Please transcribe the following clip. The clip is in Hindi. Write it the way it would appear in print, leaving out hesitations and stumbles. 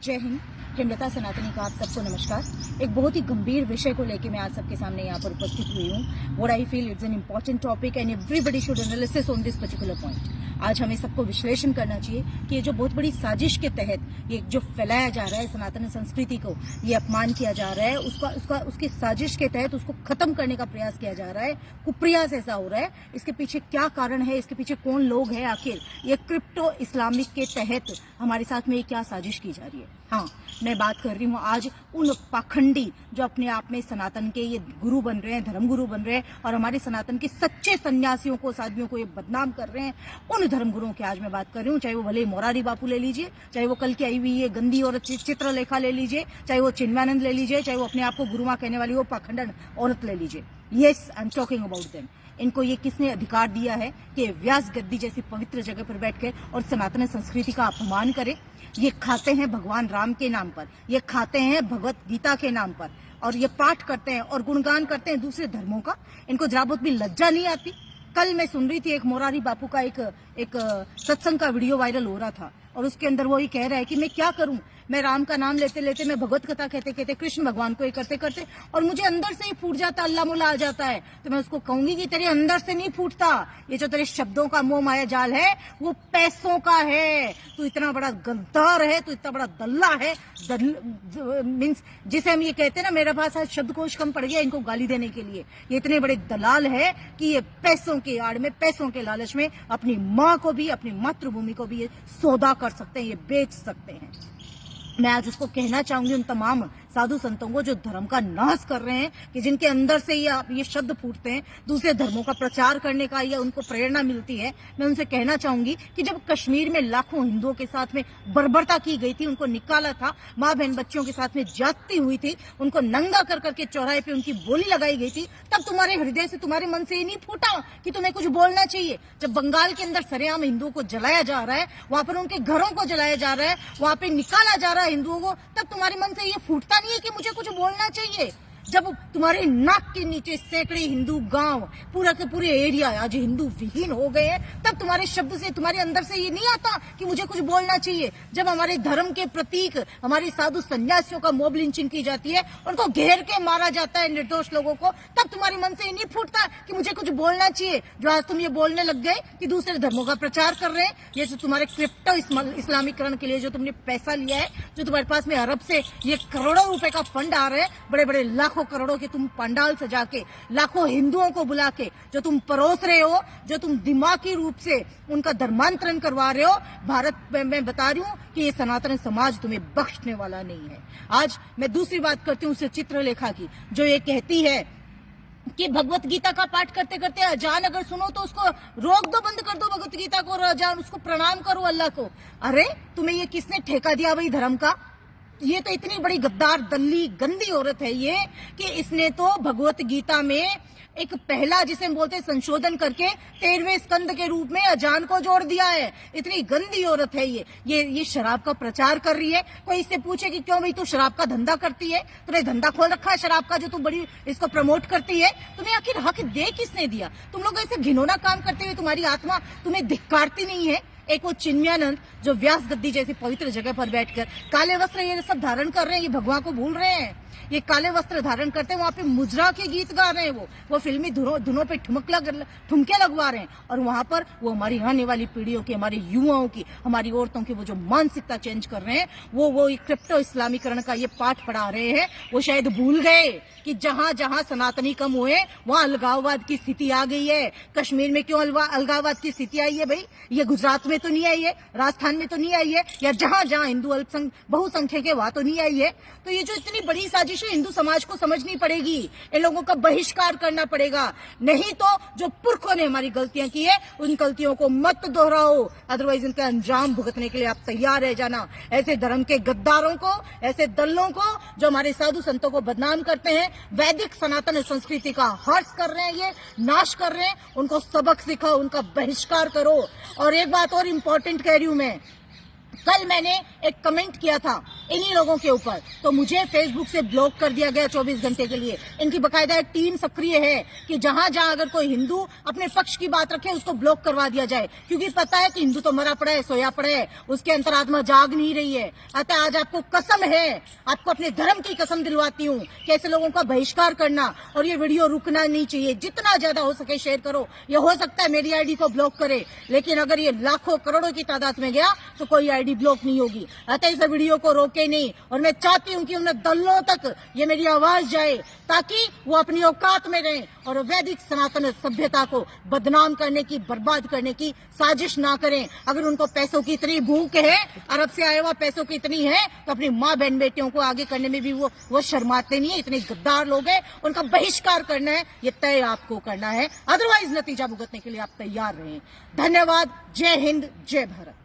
जय हिंद। हेमलता सनातनी का आप सबको नमस्कार। एक बहुत ही गंभीर विषय को लेकर मैं आज सबके सामने यहाँ पर उपस्थित हुई हूँ। What I feel it's an important topic and everybody should analysis on this particular point. आज हमें सबको विश्लेषण करना चाहिए कि ये जो बहुत बड़ी साजिश के तहत ये जो फैलाया जा रहा है सनातन संस्कृति को, ये अपमान किया जा रहा है, उसकी साजिश के तहत उसको खत्म करने का प्रयास किया जा रहा है, कुप्रयास ऐसा हो रहा है। इसके पीछे क्या कारण है, इसके पीछे कौन लोग हैं, आखिर ये क्रिप्टो इस्लामिक के तहत हमारे साथ में क्या साजिश की जा रही है। हाँ, मैं बात कर रही हूँ आज उन पाखंडी जो अपने आप में सनातन के ये गुरु बन रहे हैं, धर्म गुरु बन रहे हैं और हमारे सनातन के सच्चे सन्यासियों को, साधुओं को ये बदनाम कर रहे हैं। उन धर्मगुरुओं की आज मैं बात कर रही हूँ, चाहे वो भले मोरारी बापू ले लीजिए, चाहे वो कल की आई हुई ये गंदी और चित्रलेखा ले लीजिए, चाहे वो चिन्मयानंद ले लीजिए, चाहे वो अपने आप को गुरुमा कहने वाली वो पाखंडन औरत ले लीजिए। Yes, I am talking about them. इनको ये किसने अधिकार दिया है कि व्यास गद्दी जैसी पवित्र जगह पर बैठ के और सनातन संस्कृति का अपमान करें। ये खाते हैं भगवान राम के नाम पर, ये खाते हैं भगवत गीता के नाम पर, और ये पाठ करते हैं और गुणगान करते हैं दूसरे धर्मों का। इनको जरा बहुत भी लज्जा नहीं आती। कल मैं सुन रही थी एक मोरारी बापू का एक सत्संग का वीडियो वायरल हो रहा था और उसके अंदर वो ये कह रहा है कि मैं क्या करूं, मैं राम का नाम लेते लेते, मैं भगवत कथा कहते कहते, कृष्ण भगवान को ये करते करते और मुझे अंदर से ही फूट जाता, अल्लाह मुल्ला आ जाता है। तो मैं उसको कहूंगी कि तेरे अंदर से नहीं फूटता, ये जो तेरे शब्दों का मोह माया जाल है वो पैसों का है। तू इतना बड़ा गद्दार है, तू इतना बड़ा दल्ला है, मीन्स जिसे हम ये कहते हैं ना, मेरे पास आज शब्दकोश कम पड़ गया इनको गाली देने के लिए। ये इतने बड़े दलाल है कि ये पैसों के आड़ में, पैसों के लालच में अपनी माँ को भी, अपनी मातृभूमि को भी ये सौदा कर सकते हैं, ये बेच सकते हैं। मैं आज उसको कहना चाहूंगी उन तमाम साधु संतों को जो धर्म का नाश कर रहे हैं, कि जिनके अंदर से ये शब्द फूटते हैं, दूसरे धर्मों का प्रचार करने का या उनको प्रेरणा मिलती है। मैं उनसे कहना चाहूंगी कि जब कश्मीर में लाखों हिंदुओं के साथ में बर्बरता की गई थी, उनको निकाला था, माँ बहन बच्चियों के साथ में जाती हुई थी, उनको नंगा कर करके चौराहे पे उनकी बोली लगाई गई थी, तब तुम्हारे हृदय से, तुम्हारे मन से ये नहीं फूटा कि तुम्हें कुछ बोलना चाहिए। जब बंगाल के अंदर सरेआम हिंदुओं को जलाया जा रहा है, वहां पर उनके घरों को जलाया जा रहा है, वहां पे निकाला जा रहा है हिंदुओं को, तब तुम्हारे मन से ये फूटता नहीं है कि मुझे कुछ बोलना चाहिए। जब तुम्हारे नाक के नीचे सैकड़े हिंदू गांव, पूरा के पूरे एरिया आज हिंदू विहीन हो गए हैं, तब तुम्हारे शब्द से, तुम्हारे अंदर से ये नहीं आता कि मुझे कुछ बोलना चाहिए। जब हमारे धर्म के प्रतीक, हमारे साधु सन्यासियों का मॉब लिंचिंग की जाती है, उनको घेर के मारा जाता है निर्दोष लोगों को, तब तुम्हारे मन से ये नहीं फूटता कि मुझे कुछ बोलना चाहिए। जो आज तुम ये बोलने लग गए कि दूसरे धर्मों का प्रचार कर रहे हैं, ये जो तुम्हारे क्रिप्टो इस्लामीकरण के लिए जो तुमने पैसा लिया है, जो तुम्हारे पास में अरब से ये करोड़ों रुपए का फंड आ रहे हैं, बड़े बड़े लाखों करोड़ों के तुम पंडाल सजा के, लाखों हिंदुओं को बुला के जो तुम परोस रहे हो, जो तुम दिमागी रूप से उनका धर्मांतरण करवा रहे हो, भारत में मैं बता रही हूँ कि ये सनातन समाज तुम्हें बख्शने वाला नहीं है। आज मैं दूसरी बात करती हूँ चित्रलेखा की, जो ये कहती है कि भगवत गीता का पाठ करते करते अजान अगर सुनो तो उसको रोक दो, बंद कर दो भगवत गीता को और अजान, उसको प्रणाम करो अल्लाह को। अरे तुम्हें ये किसने ठेका दिया भाई धर्म का? ये तो इतनी बड़ी गद्दार, दल्ली, गंदी औरत है ये कि इसने तो भगवत गीता में एक पहला, जिसे हम बोलते हैं संशोधन करके 13वें स्कंद के रूप में अजान को जोड़ दिया है। इतनी गंदी औरत है ये शराब का प्रचार कर रही है। कोई इससे पूछे कि क्यों भाई तू शराब का धंधा करती है, तूने धंधा खोल रखा है शराब का जो तू बड़ी इसको प्रमोट करती है, तुम्हें आखिर हक दे किसने दिया? तुम लोग ऐसे घिनौना काम करते हुए तुम्हारी आत्मा तुम्हें धिक्कारती नहीं है? एक वो चिन्मयानंद जो व्यास गद्दी जैसी पवित्र जगह पर बैठकर काले वस्त्र ये सब धारण कर रहे हैं, ये भगवान को भूल रहे हैं। ये काले वस्त्र धारण करते हैं, वहां पे मुजरा के गीत गा रहे हैं, वो फिल्मी धुनों पे ठुमके लगवा रहे हैं, और वहां पर वो हमारी आने वाली पीढ़ियों की, हमारे युवाओं की, हमारी औरतों की वो जो मानसिकता चेंज कर रहे हैं, वो क्रिप्टो इस्लामीकरण का ये पाठ पढ़ा रहे हैं। वो शायद भूल गए कि जहां जहां सनातनी कम हुए वहां अलगाववाद की स्थिति आ गई है। कश्मीर में क्यों अलगाववाद की स्थिति आई है भाई? ये गुजरात में तो नहीं आई है, राजस्थान में तो नहीं आई है, या जहां जहां हिंदू बहुसंख्यक है वहां तो नहीं आई है। तो ये जो इतनी बड़ी साजिश है, हिंदू समाज को समझनी पड़ेगी, इन लोगों का बहिष्कार करना पड़ेगा। नहीं तो जो पुरखों ने हमारी गलतियां की है, उन गलतियों को मत दोहराओ, अदरवाइज इनका अंजाम भुगतने के लिए आप तैयार रह जाना। ऐसे धर्म के गद्दारों को, ऐसे दल्लों को जो हमारे साधु संतों को बदनाम करते हैं, वैदिक सनातन संस्कृति का हर्ष कर रहे हैं, ये नाश कर रहे हैं, उनको सबक सिखाओ, उनका बहिष्कार करो। और एक बात और इम्पोर्टेंट कह रही हूं मैं, कल मैंने एक कमेंट किया था, इन्हीं लोगों के ऊपर। तो मुझे फेसबुक से ब्लॉक कर दिया गया 24 घंटे के लिए। इनकी बकायदा एक टीम सक्रिय है कि जहां जहां अगर कोई हिंदू अपने पक्ष की बात रखे उसको ब्लॉक करवा दिया जाए, क्योंकि पता है कि हिंदू तो मरा पड़ा है, सोया पड़ा है, उसके अंतरात्मा जाग नहीं रही है। अतः आज आपको कसम है, आपको अपने धर्म की कसम दिलवाती हूँ कि ऐसे लोगों का बहिष्कार करना, और ये वीडियो रुकना नहीं चाहिए। जितना ज्यादा हो सके शेयर करो। ये हो सकता है मेरी आईडी को ब्लॉक करे, लेकिन अगर ये लाखों करोड़ों की तादाद में गया तो कोई आईडी ब्लॉक नहीं होगी। अतः इस वीडियो को रोके नहीं, और मैं चाहती हूँ कि उन दलों तक ये मेरी आवाज जाए ताकि वो अपनी औकात में रहें और वैदिक सनातन सभ्यता को बदनाम करने की, बर्बाद करने की साजिश ना करें। अगर उनको पैसों की इतनी भूख है, अरब से आए हुआ पैसों की इतनी है, तो अपनी माँ बहन बेटियों को आगे करने में भी वो शर्माते नहीं है। इतने गद्दार लोग हैं, उनका बहिष्कार करना है, ये तय आपको करना है। अदरवाइज नतीजा भुगतने के लिए आप तैयार रहें। धन्यवाद। जय हिंद, जय भारत।